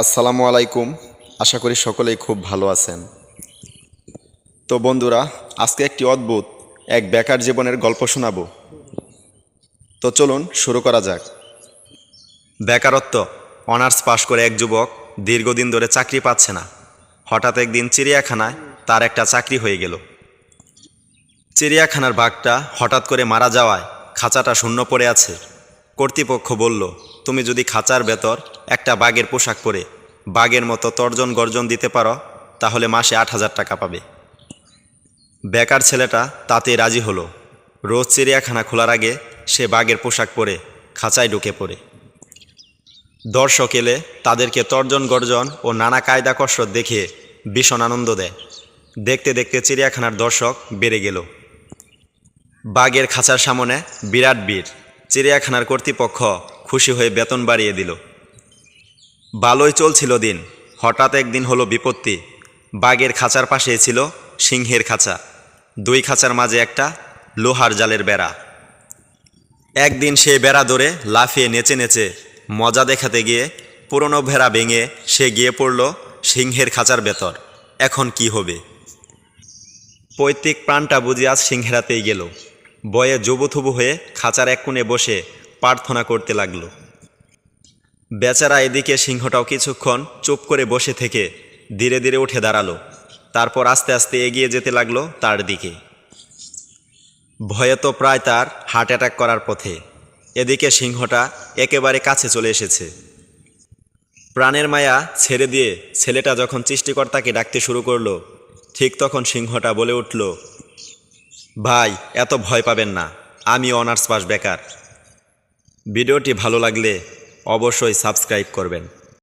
আসসালামু আলাইকুম। আশা করি সকলেই খুব ভালো আছেন। তো বন্ধুরা, আজকে একটি অদ্ভুত এক বেকার জীবনের গল্প শোনাবো। তো চলুন শুরু করা যাক। বেকারত্ব। অনার্স পাশ করে এক যুবক দীর্ঘদিন ধরে চাকরি পাচ্ছে না। হঠাৎ একদিন চিড়িয়াখানায় তার একটা চাকরি হয়ে গেল। চিড়িয়াখানার বাঘটা হঠাৎ করে মারা যাওয়ায় খাঁচাটা শূন্য পড়ে আছে। কর্তৃপক্ষ বলল, তুমি যদি খাঁচার ভেতর একটা বাঘের পোশাক পরে বাঘের মতো তর্জন গর্জন দিতে পারো তাহলে মাসে ৮,০০০ টাকা পাবে। বেকার ছেলেটা তাতে রাজি হলো। রোজ চিড়িয়াখানা খোলার আগে সে বাঘের পোশাক পরে খাঁচায় ঢুকে পড়ে। দর্শক এলে তাদেরকে তর্জন গর্জন ও নানা কায়দা কসরত দেখে ভীষণ আনন্দ দেয়। দেখতে দেখতে চিড়িয়াখানার দর্শক বেড়ে গেল। বাঘের খাঁচার সামনে বিরাট ভিড়। চিড়িয়াখানার কর্তৃপক্ষ খুশি হয়ে বেতন বাড়িয়ে দিল। ভালোই চলছিল দিন। হঠাৎ একদিন হলো বিপত্তি। বাঘের খাঁচার পাশেই ছিল সিংহের খাঁচা। দুই খাঁচার মাঝে একটা লোহার জালের বেড়া। একদিন সে বেড়া ধরে লাফিয়ে নেচে নেচে মজা দেখাতে গিয়ে পুরনো ভেড়া ভেঙে সে গিয়ে পড়ল সিংহের খাঁচার ভেতর। এখন কি হবে? পৈতৃক প্রাণটা বুঝি আজ সিংহেরাতেই গেল। বয়ে জবুথুবু হয়ে খাঁচার এক কোণে বসে প্রার্থনা করতে লাগল। বেচারা এদিকে সিংহটাও কিছুক্ষণ চুপ করে বসে থেকে ধীরে ধীরে উঠে দাঁড়ালো। তারপর আস্তে আস্তে এগিয়ে যেতে লাগলো তার দিকে। ভয়ে তো প্রায় তার হার্ট অ্যাটাক করার পথে। এদিকে সিংহটা একেবারে কাছে চলে এসেছে। প্রাণের মায়া ছেড়ে দিয়ে ছেলেটা যখন সৃষ্টিকর্তাকে ডাকতে শুরু করলো, ঠিক তখন সিংহটা বলে উঠল, ভাই, এত ভয় পাবেন না, আমি অনার্স পাস বেকার। ভিডিওটি ভালো লাগলে অবশ্যই সাবস্ক্রাইব করবেন।